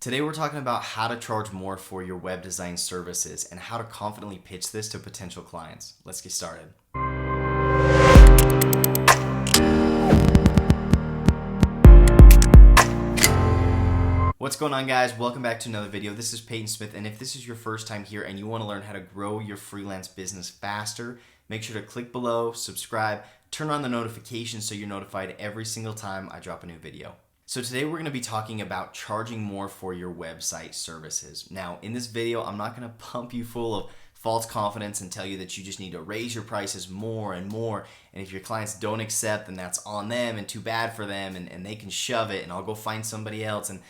Today we're talking about how to charge more for your web design services and how to confidently pitch this to potential clients. Let's get started. What's going on, guys? Welcome back to another video. This is Peyton Smith, and if this is your first time here and you want to learn how to grow your freelance business faster, make sure to click below, subscribe, turn on the notifications so you're notified every single time I drop a new video. So today we're going to be talking about charging more for your website services. Now, in this video, I'm not going to pump you full of false confidence and tell you that you just need to raise your prices more and more. And if your clients don't accept, then that's on them and too bad for them, and they can shove it and I'll go find somebody else. And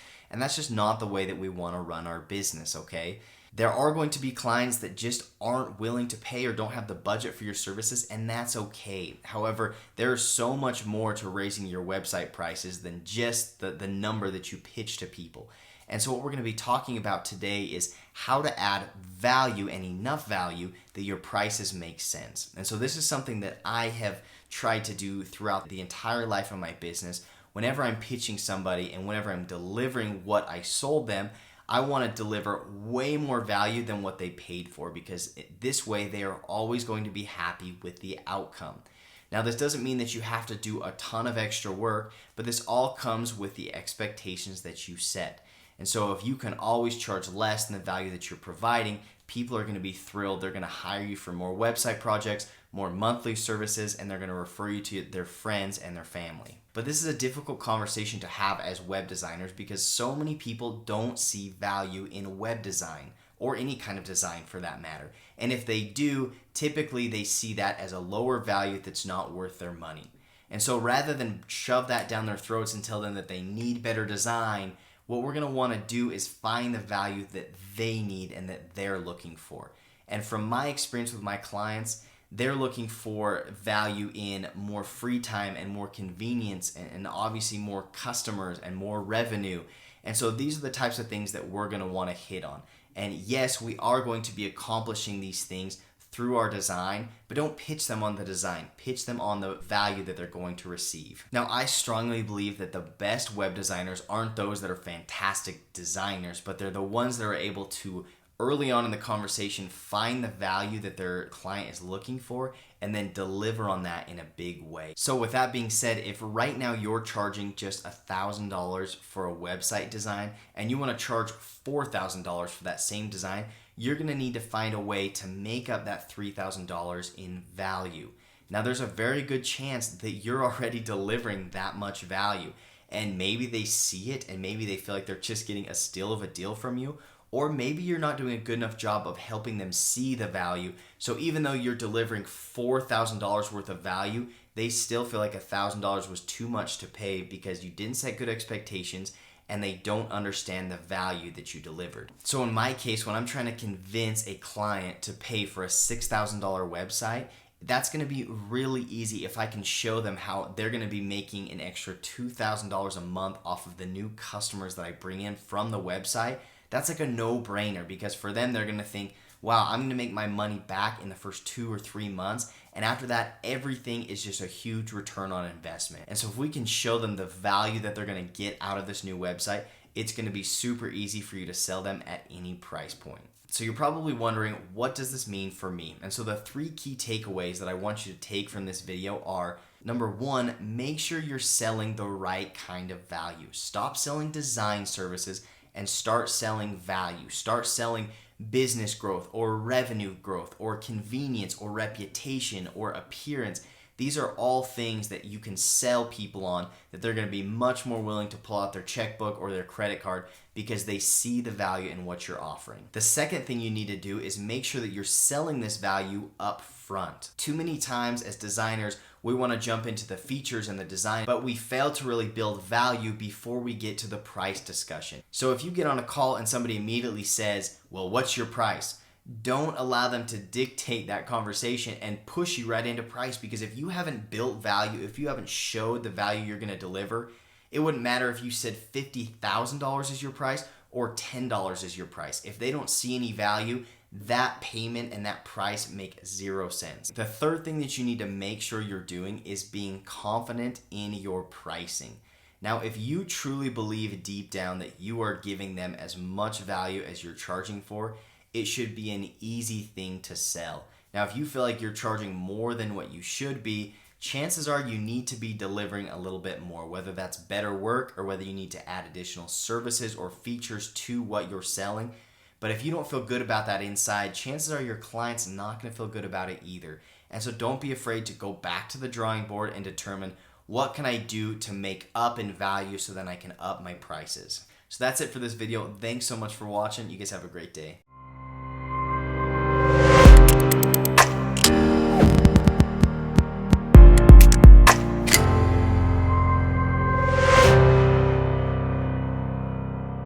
that's just not the way that we want to run our business, okay? There are going to be clients that just aren't willing to pay or don't have the budget for your services, and that's okay. However, there's so much more to raising your website prices than just the number that you pitch to people. And so what we're going to be talking about today is how to add value and enough value that your prices make sense. And so this is something that I have tried to do throughout the entire life of my business. Whenever I'm pitching somebody and whenever I'm delivering what I sold them, I want to deliver way more value than what they paid for, because this way they are always going to be happy with the outcome. Now, this doesn't mean that you have to do a ton of extra work, but this all comes with the expectations that you set. And so if you can always charge less than the value that you're providing, people are going to be thrilled. They're going to hire you for more website projects, more monthly services, and they're going to refer you to their friends and their family. But this is a difficult conversation to have as web designers because so many people don't see value in web design or any kind of design for that matter. And if they do, typically they see that as a lower value that's not worth their money. And so rather than shove that down their throats and tell them that they need better design, what we're going to want to do is find the value that they need and that they're looking for. And from my experience with my clients, they're looking for value in more free time and more convenience and obviously more customers and more revenue. And so these are the types of things that we're going to want to hit on. And yes, we are going to be accomplishing these things through our design, but don't pitch them on the design. Pitch them on the value that they're going to receive. Now, I strongly believe that the best web designers aren't those that are fantastic designers, but they're the ones that are able to early on in the conversation find the value that their client is looking for and then deliver on that in a big way. So with that being said, if right now you're charging just $1,000 for a website design and you want to charge $4,000 for that same design, you're going to need to find a way to make up that $3,000 in value. Now, there's a very good chance that you're already delivering that much value, and maybe they see it and maybe they feel like they're just getting a steal of a deal from you. Or maybe you're not doing a good enough job of helping them see the value. So even though you're delivering $4,000 worth of value, they still feel like $1,000 was too much to pay because you didn't set good expectations and they don't understand the value that you delivered. So in my case, when I'm trying to convince a client to pay for a $6,000 website, that's going to be really easy if I can show them how they're going to be making an extra $2,000 a month off of the new customers that I bring in from the website. That's like a no-brainer because for them, they're going to think, wow, I'm going to make my money back in the first 2 or 3 months. And after that, everything is just a huge return on investment. And so if we can show them the value that they're going to get out of this new website, it's going to be super easy for you to sell them at any price point. So you're probably wondering, what does this mean for me? And so the 3 key takeaways that I want you to take from this video are, number 1, make sure you're selling the right kind of value. Stop selling design services and start selling value. Start selling business growth or revenue growth or convenience or reputation or appearance. These are all things that you can sell people on that they're going to be much more willing to pull out their checkbook or their credit card because they see the value in what you're offering. The second thing you need to do is make sure that you're selling this value up front. Too many times as designers, we want to jump into the features and the design, but we fail to really build value before we get to the price discussion. So if you get on a call and somebody immediately says, well, what's your price? Don't allow them to dictate that conversation and push you right into price, because if you haven't built value, if you haven't showed the value you're going to deliver, it wouldn't matter if you said $50,000 is your price or $10 is your price. If they don't see any value, that payment and that price make 0 sense. The third thing that you need to make sure you're doing is being confident in your pricing. Now, if you truly believe deep down that you are giving them as much value as you're charging for, it should be an easy thing to sell. Now, if you feel like you're charging more than what you should be, chances are you need to be delivering a little bit more, whether that's better work or whether you need to add additional services or features to what you're selling. But if you don't feel good about that inside, chances are your client's not going to feel good about it either. And so don't be afraid to go back to the drawing board and determine, what can I do to make up in value so then I can up my prices? So that's it for this video. Thanks so much for watching. You guys have a great day.